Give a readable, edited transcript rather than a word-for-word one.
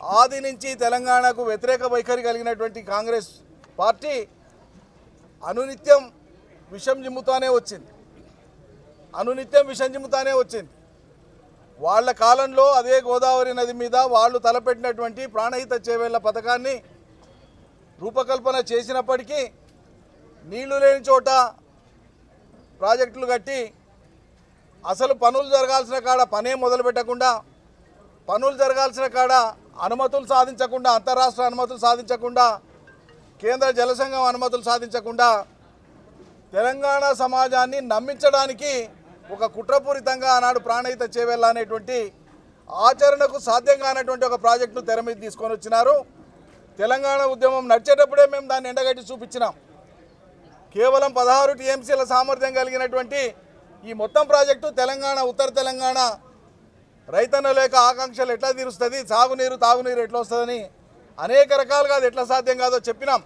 ఆది నుంచి తెలంగాణకు వ్యతిరేక వైఖరి కలిగినటువంటి కాంగ్రెస్ పార్టీ అనునిత్యం విషం జిమ్ముతానే వచ్చింది. వాళ్ళ కాలంలో అదే గోదావరి నది మీద వాళ్ళు తలపెట్టినటువంటి ప్రాణహిత చేవేళ్ల పథకాన్ని రూపకల్పన చేసినప్పటికీ నీళ్లు లేని చోట ప్రాజెక్టులు కట్టి అసలు పనులు జరగాల్సిన కాడ పనే మొదలు పెట్టకుండా, పనులు జరగాల్సిన కాడ అనుమతులు సాధించకుండా, అంతర్రాష్ట్ర అనుమతులు సాధించకుండా, కేంద్ర జలసంఘం అనుమతులు సాధించకుండా తెలంగాణ సమాజాన్ని నమ్మించడానికి ఒక కుట్రపూరితంగా ఆనాడు ప్రాణహిత చేవేళ్ల అనేటువంటి ఆచరణకు సాధ్యం కానటువంటి ఒక ప్రాజెక్టును తెర మీద తీసుకొని వచ్చినారు. తెలంగాణ ఉద్యమం నడిచేటప్పుడే మేము దాన్ని ఎండగట్టి చూపించినాం. కేవలం 16 టీఎంసీల సామర్థ్యం కలిగినటువంటి ఈ మొత్తం ప్రాజెక్టు తెలంగాణ, ఉత్తర తెలంగాణ రైతన్నల యొక్క ఆకాంక్షలు ఎట్లా తీరుస్తుంది, తాగునీరు ఎట్లా వస్తుందని అనేక రకాలుగా అది ఎట్లా సాధ్యం కాదో చెప్పినాం.